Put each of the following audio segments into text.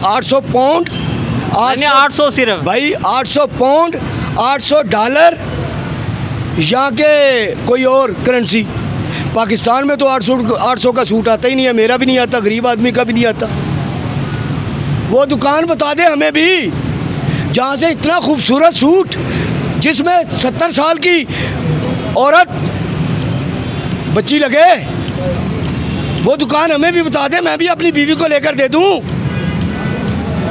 800 pound, 800 सिर्फ भाई 800 pound, 800 dollar, यहाँ के कोई और करेंसी। पाकिस्तान में तो 800 का सूट आता ही नहीं है, मेरा भी नहीं आता, गरीब आदमी का भी नहीं आता। वो दुकान बता दे हमें भी जहाँ से इतना खूबसूरत सूट जिसमें 70 साल की औरत बच्ची लगे, वो दुकान हमें भी बता दे, मैं भी अपनी बीवी को लेकर दे दूँ,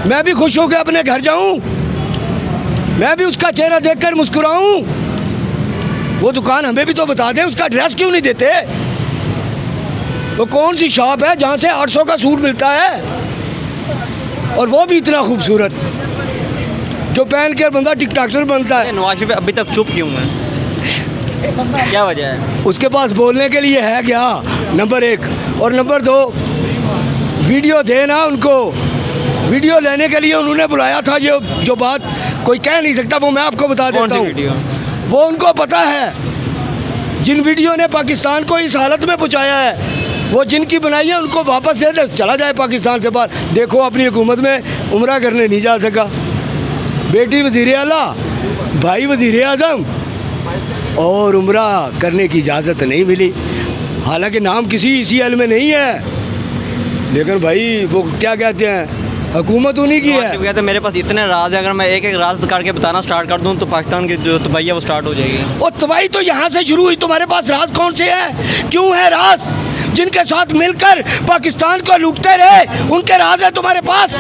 मैं भी खुश होकर अपने घर जाऊँ, मैं भी उसका चेहरा देखकर मुस्कुराऊँ। वो दुकान हमें भी तो बता दे, उसका एड्रेस क्यों नहीं देते? वो कौन सी शॉप है जहाँ से 800 का सूट मिलता है और वो भी इतना खूबसूरत, जो पहन कर बंदा टिकटॉकर बनता है। नवाज शरीफ अभी तक चुप क्यों है? क्या वजह है? उसके पास बोलने के लिए है क्या? नंबर 1। और नंबर 2, वीडियो देना उनको। वीडियो लेने के लिए उन्होंने बुलाया था, जो बात कोई कह नहीं सकता वो मैं आपको बता देता हूँ। वो उनको पता है, जिन वीडियो ने पाकिस्तान को इस हालत में पहुँचाया है, वो जिनकी बनाई है उनको वापस दे दे, चला जाए पाकिस्तान से बाहर। देखो अपनी हुकूमत में उम्रा करने नहीं जा सका, बेटी वज़ीर आला, भाई वज़ीर आज़म, और उम्रा करने की इजाज़त नहीं मिली। हालांकि नाम किसी ECL में नहीं है, लेकिन भाई वो क्या कहते हैं, हुकूमत उन्हीं की है। कहते मेरे पास इतने राज है, अगर मैं एक एक राज करके बताना स्टार्ट कर दूं तो पाकिस्तान की जो तबाही है वो स्टार्ट हो जाएगी। वो तबाही तो यहाँ से शुरू हुई। तुम्हारे पास राज कौन से है? क्यों है राज? जिनके साथ मिलकर पाकिस्तान को लूटते रहे, उनके राज है तुम्हारे पास,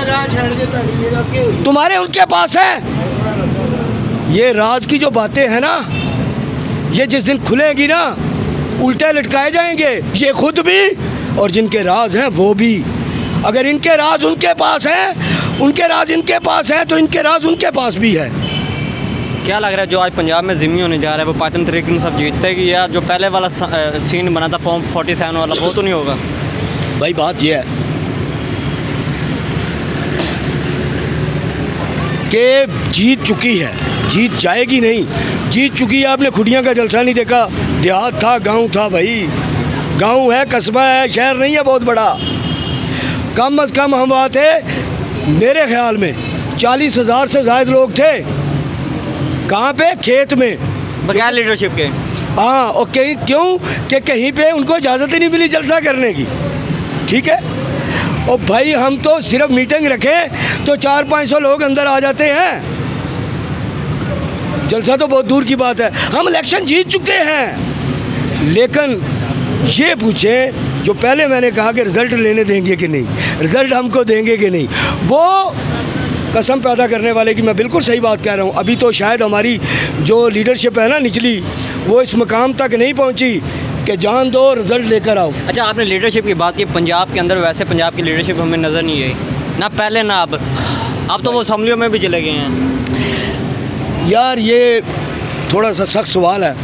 तुम्हारे उनके पास है। ये राज की जो बातें हैं ना, ये जिस दिन खुलेगी ना, उल्टे लटकाए जाएंगे, ये खुद भी और जिनके राज हैं वो भी। अगर इनके राज उनके पास हैं, उनके राज इनके पास हैं, तो इनके राज उनके पास भी है। क्या लग रहा है जो आज पंजाब में ज़िम्मी होने जा रहा है, वो पाकिस्तान तहरीक इंसाफ जीतते कि या जो पहले वाला सीन बना था फॉर्म 47 वाला, वो तो नहीं होगा? भाई बात यह है कि जीत चुकी है, जीत जाएगी नहीं, जीत चुकी है। आपने खुडियाँ का जलसा नहीं देखा? देहात था, गांव था भाई, गांव है, कस्बा है, शहर नहीं है बहुत बड़ा। कम अज़ कम हम वहाँ थे, मेरे ख्याल में 40,000 से ज़्यादा लोग थे। कहाँ पे? खेत में, बगैर लीडरशिप के। हाँ, और क्यों कि कहीं पे उनको इजाज़त ही नहीं मिली जलसा करने की। ठीक है, और भाई हम तो सिर्फ मीटिंग रखें तो 400-500 लोग अंदर आ जाते हैं, जलसा तो बहुत दूर की बात है। हम इलेक्शन जीत चुके हैं, लेकिन ये पूछें जो पहले मैंने कहा कि रिज़ल्ट लेने देंगे कि नहीं, रिज़ल्ट हमको देंगे कि नहीं, वो कसम पैदा करने वाले की मैं बिल्कुल सही बात कह रहा हूँ। अभी तो शायद हमारी जो लीडरशिप है ना निचली, वो इस मकाम तक नहीं पहुँची कि जान दो रिज़ल्ट लेकर आओ। अच्छा, आपने लीडरशिप की बात की, पंजाब के अंदर वैसे पंजाब की लीडरशिप हमें नज़र नहीं आई, ना पहले ना अब तो वो असम्बलियों में भी चले गए हैं। यार ये थोड़ा सा सख्त सवाल है,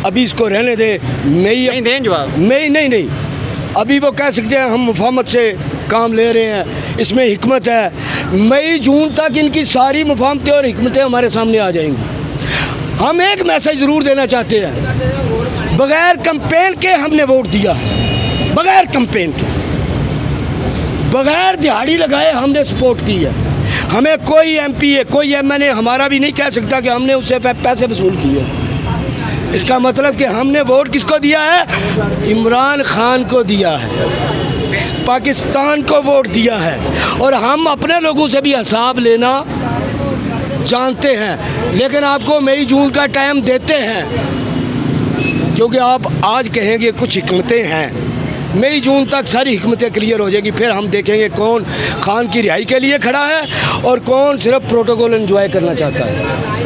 अभी इसको रहने दे। नहीं दें जवाब? नहीं, अभी वो कह सकते हैं हम मुफाहमत से काम ले रहे हैं, इसमें हिकमत है। मई जून तक इनकी सारी मुफाहमतें और हिकमतें हमारे सामने आ जाएंगी। हम एक मैसेज ज़रूर देना चाहते हैं, बग़ैर कैंपेन के हमने वोट दिया है, बग़ैर कैंपेन के, बग़ैर दिहाड़ी लगाए हमने सपोर्ट की है। हमें कोई MPA, कोई MNA हमारा भी नहीं कह सकता कि हमने उससे पैसे वसूल किए। इसका मतलब कि हमने वोट किसको दिया है? इमरान खान को दिया है, पाकिस्तान को वोट दिया है। और हम अपने लोगों से भी हिसाब लेना जानते हैं, लेकिन आपको मई जून का टाइम देते हैं, क्योंकि आप आज कहेंगे कुछ हिकमतें हैं। मई जून तक सारी हिकमतें क्लियर हो जाएगी, फिर हम देखेंगे कौन खान की रिहाई के लिए खड़ा है और कौन सिर्फ प्रोटोकॉल एंजॉय करना चाहता है।